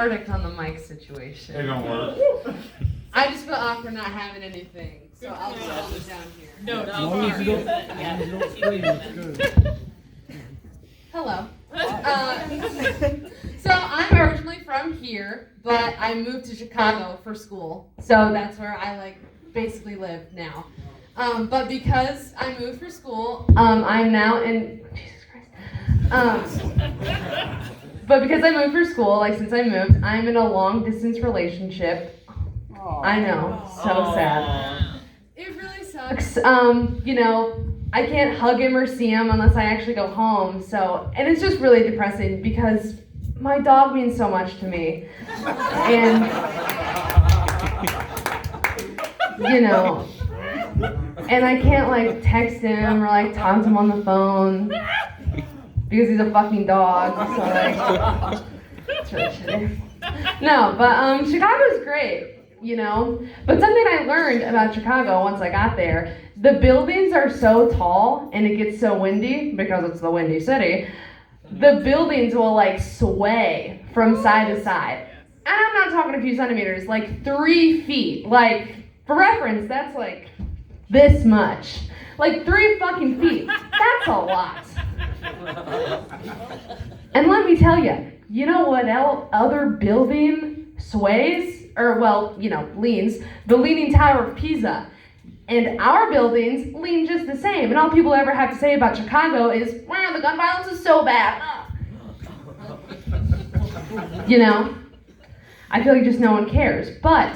verdict on the mic situation. It don't work. I just feel awkward not having anything, so I'll just hold it down here. No, As long as you don't scream, it's good. Hello. So I'm originally from here, but I moved to Chicago for school, so that's where I basically live now. But because I moved for school, I'm now in Jesus Christ. But because I moved for school, since I moved, I'm in a long distance relationship. I know, so sad. It really sucks. I can't hug him or see him unless I actually go home. And it's just really depressing because my dog means so much to me. And, and I can't text him or talk to him on the phone because he's a fucking dog. So it's really shitty. No, but Chicago's great. But something I learned about Chicago once I got there, the buildings are so tall and it gets so windy because it's the windy city. The buildings will sway from side to side. And I'm not talking a few centimeters, 3 feet. For reference, that's this much. 3 fucking feet. That's a lot. And let me tell you, you know what other building sways? Leans, the Leaning Tower of Pisa. And our buildings lean just the same. And all people ever have to say about Chicago is, wow, the gun violence is so bad. I feel like just no one cares. But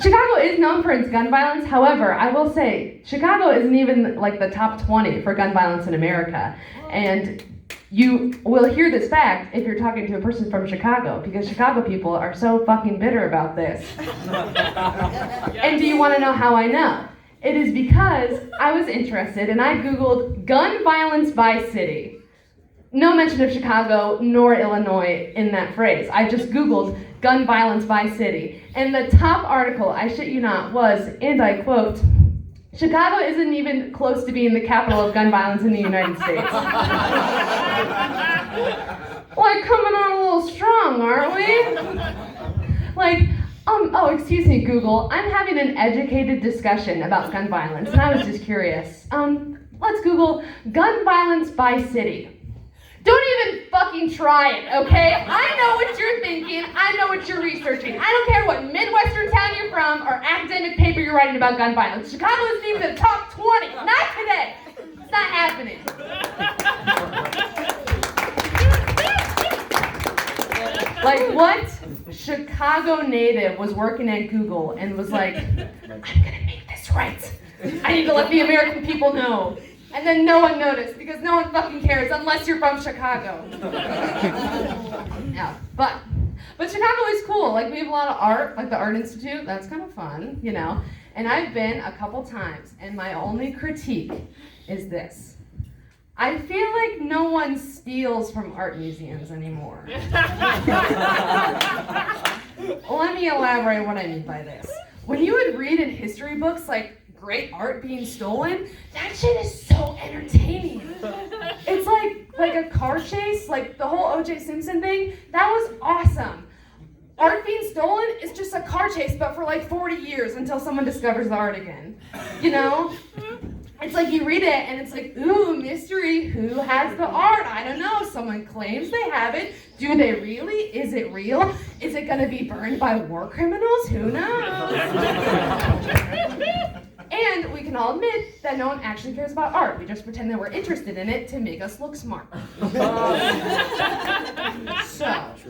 Chicago is known for its gun violence. However, I will say, Chicago isn't even the top 20 for gun violence in America. And you will hear this fact if you're talking to a person from Chicago, because Chicago people are so fucking bitter about this. And do you want to know how I know? It is because I was interested and I Googled gun violence by city. No mention of Chicago nor Illinois in that phrase. I just Googled gun violence by city. And the top article, I shit you not, was, and I quote, Chicago isn't even close to being the capital of gun violence in the United States. Coming on a little strong, aren't we? Excuse me, Google. I'm having an educated discussion about gun violence, and I was just curious. Let's Google gun violence by city. Don't even fucking try it, okay? I know what you're thinking. I know what you're researching. I don't care what Midwestern town you're from or academic paper you're writing about gun violence. Chicago isn't even in the top 20. Not today. It's not happening. What Chicago native was working at Google and was like, I'm gonna make this right. I need to let the American people know. And then no one noticed because no one fucking cares unless you're from Chicago. Yeah, but Chicago is cool. We have a lot of art, the Art Institute. That's kind of fun, And I've been a couple times, and my only critique is this. I feel like no one steals from art museums anymore. Let me elaborate what I mean by this. When you would read in history books great art being stolen, that shit is so entertaining. It's like a car chase, the whole O.J. Simpson thing, that was awesome. Art being stolen is just a car chase, but for 40 years until someone discovers the art again. It's you read it and it's ooh, mystery, who has the art? I don't know, someone claims they have it. Do they really? Is it real? Is it gonna be burned by war criminals? Who knows? And we can all admit that no one actually cares about art. We just pretend that we're interested in it to make us look smart. So,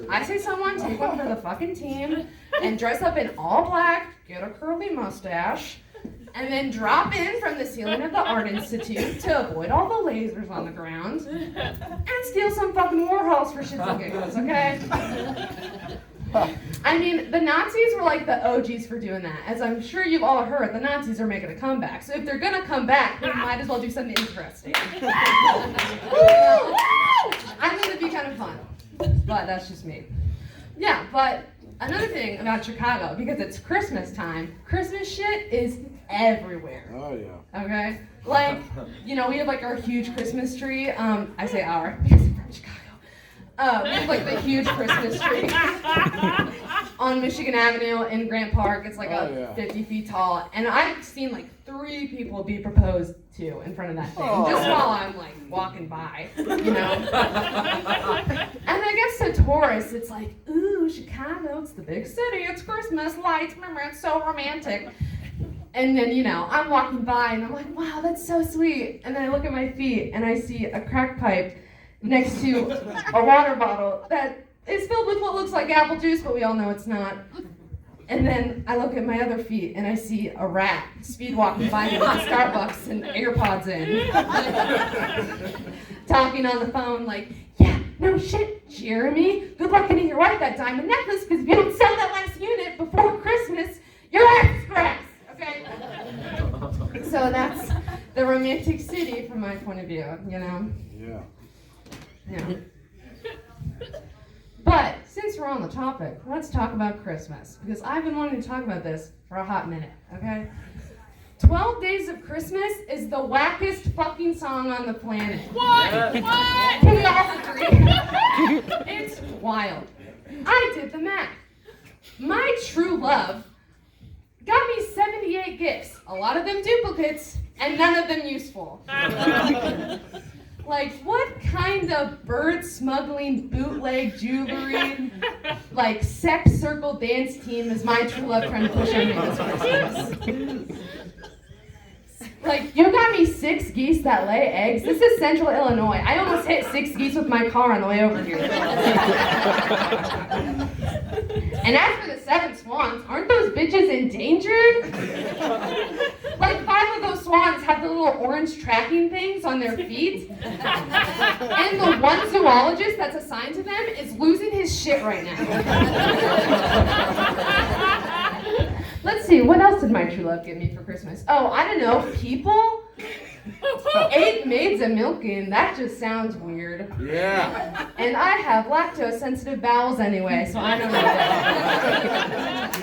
I say someone take one for the fucking team and dress up in all black, get a curly mustache, and then drop in from the ceiling of the Art Institute to avoid all the lasers on the ground and steal some fucking Warhols for shits and giggles, okay? I mean, the Nazis were the OGs for doing that. As I'm sure you've all heard, the Nazis are making a comeback. So if they're gonna come back, we might as well do something interesting. I think it'd be kind of fun. But that's just me. Yeah, but another thing about Chicago, because it's Christmas time, Christmas shit is everywhere. Oh, yeah. Okay? We have our huge Christmas tree. I say our, because I'm from Chicago. We have like the huge Christmas tree on Michigan Avenue in Grant Park. It's like 50 feet tall. And I've seen like 3 people be proposed to in front of that thing. Just while I'm like walking by, you know? And I guess to tourists, it's like, ooh, Chicago, it's the big city, it's Christmas, lights, remember, it's so romantic. And then, you know, I'm walking by and I'm like, wow, that's so sweet. And then I look at my feet and I see a crack pipe next to a water bottle that is filled with what looks like apple juice, but we all know it's not. And then I look at my other feet and I see a rat speed walking by me with Starbucks and AirPods in. Talking on the phone like, yeah, no shit, Jeremy. Good luck getting your wife that diamond necklace, because if you don't sell that last unit before Christmas, your ass is grass, okay? So that's the romantic city from my point of view, you know? Yeah. Yeah. But since we're on the topic, let's talk about Christmas, because I've been wanting to talk about this for a hot minute, okay? 12 Days of Christmas is the wackest fucking song on the planet. What? Can we all agree? It's wild. I did the math. My true love got me 78 gifts, a lot of them duplicates, and none of them useful. Like, what kind of bird smuggling bootleg jewelry, like sex circle dance team is my true love trying to push on me this Christmas? Like, you got me 6 geese that lay eggs. This is Central Illinois. I almost hit 6 geese with my car on the way over here. And as for the 7 swans, aren't those bitches endangered? Like, 5 of those swans have the little orange tracking things on their feet. And the one zoologist that's assigned to them is losing his shit right now. Let's see, what else did my true love get me for Christmas? Oh, I don't know, people? 8 maids a milking, that just sounds weird. Yeah. And I have lactose sensitive bowels anyway, so I don't know that.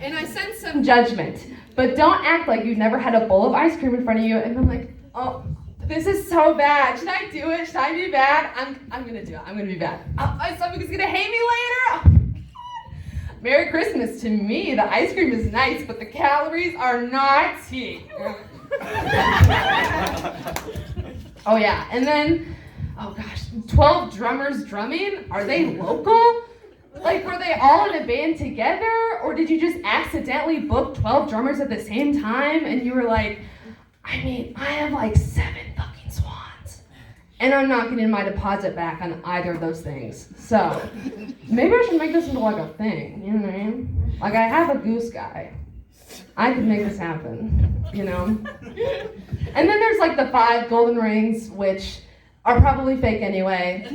And I sense some judgment, but don't act like you've never had a bowl of ice cream in front of you and I'm like, oh, this is so bad. Should I do it? Should I be bad? I'm gonna do it. I'm gonna be bad. My stomach is gonna hate me later. Merry Christmas to me. The ice cream is nice, but the calories are naughty. Oh yeah, and then, oh gosh, 12 drummers drumming? Are they local? Like, were they all in a band together? Or did you just accidentally book 12 drummers at the same time? And you were like, I mean, I have like 7 fucking swans. And I'm not getting my deposit back on either of those things. So, maybe I should make this into like a thing, you know what I mean? Like, I have a goose guy. I could make this happen, you know? And then there's like the 5 golden rings, which are probably fake anyway.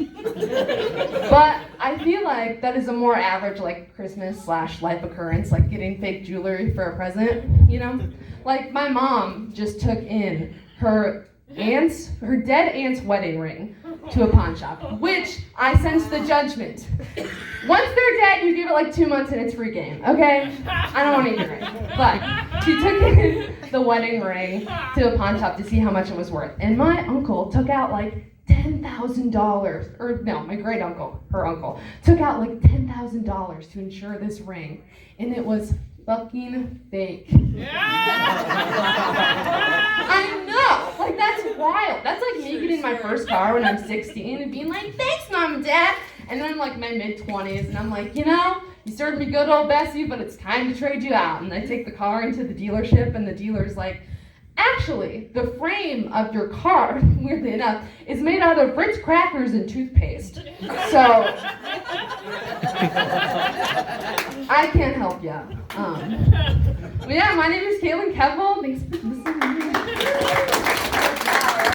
But I feel like that is a more average like Christmas/life occurrence, like getting fake jewelry for a present, you know? Like my mom just took in her dead aunt's wedding ring to a pawn shop, which I sense the judgment. Once they're dead, you give it like 2 months and it's free game, okay? I don't want to hear it. But she took in the wedding ring to a pawn shop to see how much it was worth. And my uncle took out like $10,000, or no, my great uncle, her uncle, took out like $10,000 to insure this ring. And it was fucking fake. I know, like that's wild. That's like me getting my first car when I'm 16 and being like, thanks mom and dad. And then I'm like my mid-20s and I'm like, you know, you served me good old Bessie, but it's time to trade you out. And I take the car into the dealership and the dealer's like, actually, the frame of your car, weirdly enough, is made out of Ritz crackers and toothpaste. So, I can't help you. But yeah, my name is Katelynn Koeppel. Thanks for listening.